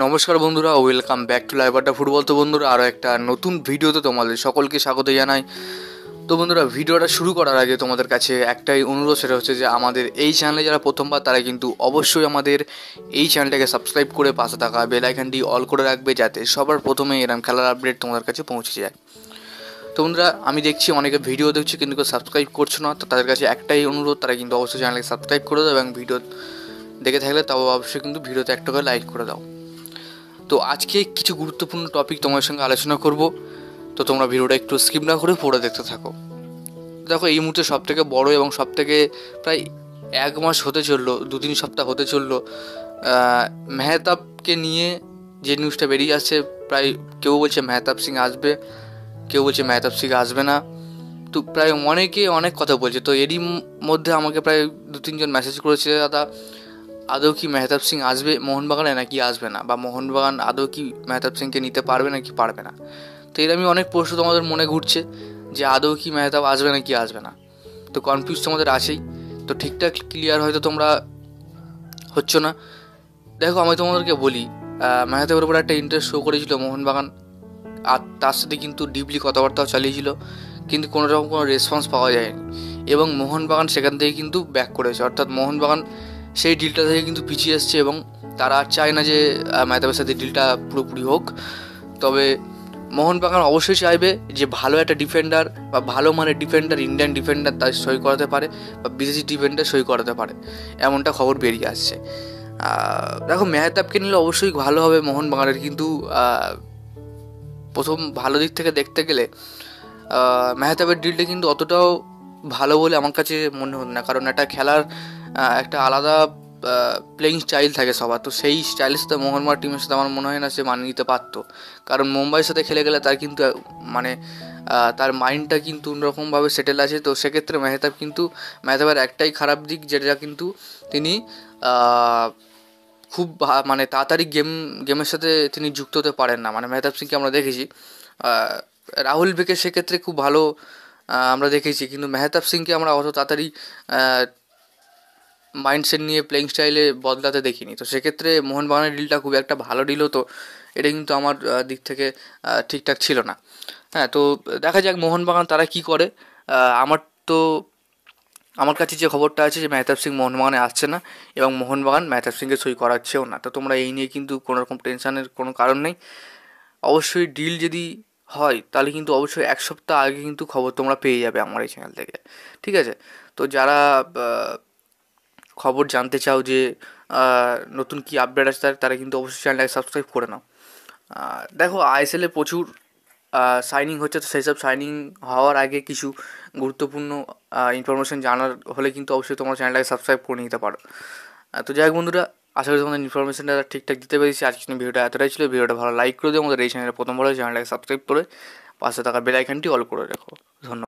নমস্কার বন্ধুরা, welcome back to live আড্ডা ফুটবল। তো বন্ধুরা, আরও একটা নতুন ভিডিওতে তোমাদের সকলকে স্বাগত জানাই। তো বন্ধুরা, ভিডিওটা শুরু করার আগে তোমাদের কাছে একটাই অনুরোধ, সেটা হচ্ছে যে আমাদের এই চ্যানেলে যারা প্রথমবার তারা কিন্তু অবশ্যই আমাদের এই চ্যানেলটাকে সাবস্ক্রাইব করে পাশে থাকা বেল আইকনটি অল করে রাখবে, যাতে সবার প্রথমে এরকম খেলার আপডেট তোমাদের কাছে পৌঁছে যায়। তো বন্ধুরা, আমি দেখছি অনেকে ভিডিও দেখছি কিন্তু কেউ সাবস্ক্রাইব করছো না। তো তাদের কাছে একটাই অনুরোধ, তারা কিন্তু অবশ্যই চ্যানেলকে সাবস্ক্রাইব করে দাও এবং ভিডিও দেখে থাকলে তাও অবশ্যই কিন্তু ভিডিওতে একটা করে লাইক করে দাও। তো আজকে কিছু গুরুত্বপূর্ণ টপিক তোমার সঙ্গে আলোচনা করব, তো তোমরা ভিডিওটা একটু স্কিপ না করে পড়ে দেখতে থাকো। দেখো, এই মুহূর্তে সবথেকে বড় এবং সবথেকে প্রায় এক মাস হতে চললো, 2-3 সপ্তাহ হতে চললো মেহতাবকে নিয়ে যে নিউজটা বেরিয়ে আসছে। প্রায় কেউ বলছে মেহতাব সিং আসবে, কেউ বলছে মেহতাব সিং আসবে না। তো প্রায় অনেকে অনেক কথা বলছে। তো এরই মধ্যে আমাকে প্রায় 2-3 জন মেসেজ করেছে, দাদা আদৌ কি মেহতাব সিং আসবে মোহনবাগানে নাকি আসবে না, বা মোহনবাগান আদৌ কি মেহতাব সিংকে নিতে পারবে নাকি পারবে না। তো এর আমি অনেক প্রশ্ন তোমাদের মনে ঘুরছে যে আদৌ কি মেহতাব আসবে নাকি আসবে না। তো কনফিউজ তোমাদের আছেই। তো ঠিকঠাক ক্লিয়ার হয়তো তোমরা হচ্ছ না। দেখো, আমি তোমাদেরকে বলি, মেহতাবের উপর একটা ইন্টারেস্ট শো করেছিল মোহনবাগান, আর তার সাথে কিন্তু ডিপলি কথাবার্তাও চালিয়েছিল, কিন্তু কোনো রকম কোনো রেসপন্স পাওয়া যায়নি। এবং মোহনবাগান সেখান থেকে কিন্তু ব্যাক করেছে, অর্থাৎ মোহনবাগান সেই ডিলটা থেকে কিন্তু পিছিয়ে এসছে এবং তারা আর চায় না যে মেহতাবের সাথে ডিলটা পুরোপুরি হোক। তবে মোহনবাগান অবশ্যই চাইবে যে ভালো একটা ডিফেন্ডার বা ভালো মানের ডিফেন্ডার, ইন্ডিয়ান ডিফেন্ডার তার সই করাতে পারে বা বিদেশি ডিফেন্ডার সই করাতে পারে, এমনটা খবর বেরিয়ে আসছে। দেখো, মেহতাবকে নিলে অবশ্যই ভালো হবে মোহনবাগানের, কিন্তু প্রথম ভালো দিক থেকে দেখতে গেলে মেহতাবের ডিলটা কিন্তু অতটাও ভালো বলে আমার কাছে মনে হতো না। কারণ একটা খেলার একটা আলাদা প্লেয়িং স্টাইল থাকে সবার, তো সেই স্টাইলের সাথে মোহনবাগান টিমের সাথে আমার মনে হয় না সে মানিয়ে নিতে পারতো। কারণ মুম্বাইয়ের সাথে খেলে গেলে তার কিন্তু মানে তার মাইন্ডটা কিন্তু অন্যরকমভাবে সেটেল আছে। তো সেক্ষেত্রে মেহতাবের একটাই খারাপ দিক, যেটা কিন্তু তিনি খুব মানে তাড়াতাড়ি গেমের সাথে তিনি যুক্ত হতে পারেন না। মানে মেহতাব সিংকে আমরা দেখেছি, রাহুল বেকে সেক্ষেত্রে খুব ভালো আমরা দেখেছি, কিন্তু মেহতাব সিংকে আমরা অত তাড়াতাড়ি মাইন্ডসেট নিয়ে প্লেইং স্টাইলে বদলাতে দেখিনি। তো সেক্ষেত্রে মোহনবাগানের ডিলটা খুব একটা ভালো ডিল হতো, এটা কিন্তু আমার দিক থেকে ঠিকঠাক ছিল না। হ্যাঁ, তো দেখা যাক মোহনবাগান তারা কি করে। আমার তো আমার কাছে যে খবরটা আছে যে মেহতাব সিং মোহনবাগানে আসছে না এবং মোহনবাগান মেহতাব সিংকে সই করাচ্ছেও না। তো তোমরা এই নিয়ে কিন্তু কোনো রকম টেনশনের কোনো কারণ নেই। অবশ্যই ডিল যদি হয় তাহলে কিন্তু অবশ্যই 1 সপ্তাহ আগে কিন্তু খবর তোমরা পেয়ে যাবে আমার এই চ্যানেল থেকে, ঠিক আছে? তো যারা খবর জানতে চাও যে নতুন কি আপডেট আছে, তারা কিন্তু অবশ্যই চ্যানেলটাকে সাবস্ক্রাইব করে নাও। দেখো, আইএসএলে প্রচুর সাইনিং হচ্ছে, তো সেই সব সাইনিং হওয়ার আগে কিছু গুরুত্বপূর্ণ ইনফরমেশান জানার হলে কিন্তু অবশ্যই তোমার চ্যানেলটাকে সাবস্ক্রাইব করে নিতে পারো। তো যাই হোক বন্ধুরা, আশা করি তোমাদের ইনফরমেশানটা ঠিকঠাক দিতে পেরেছি। আজকের ভিডিওটা এতটাই ছিল। ভিডিওটা ভালো লাইক করে দিও, আমাদের এই চ্যানেলে প্রথম চ্যানেলটাকে সাবস্ক্রাইব করে পাশে থাকা বেল আইকনটি অল করে রাখো। ধন্যবাদ।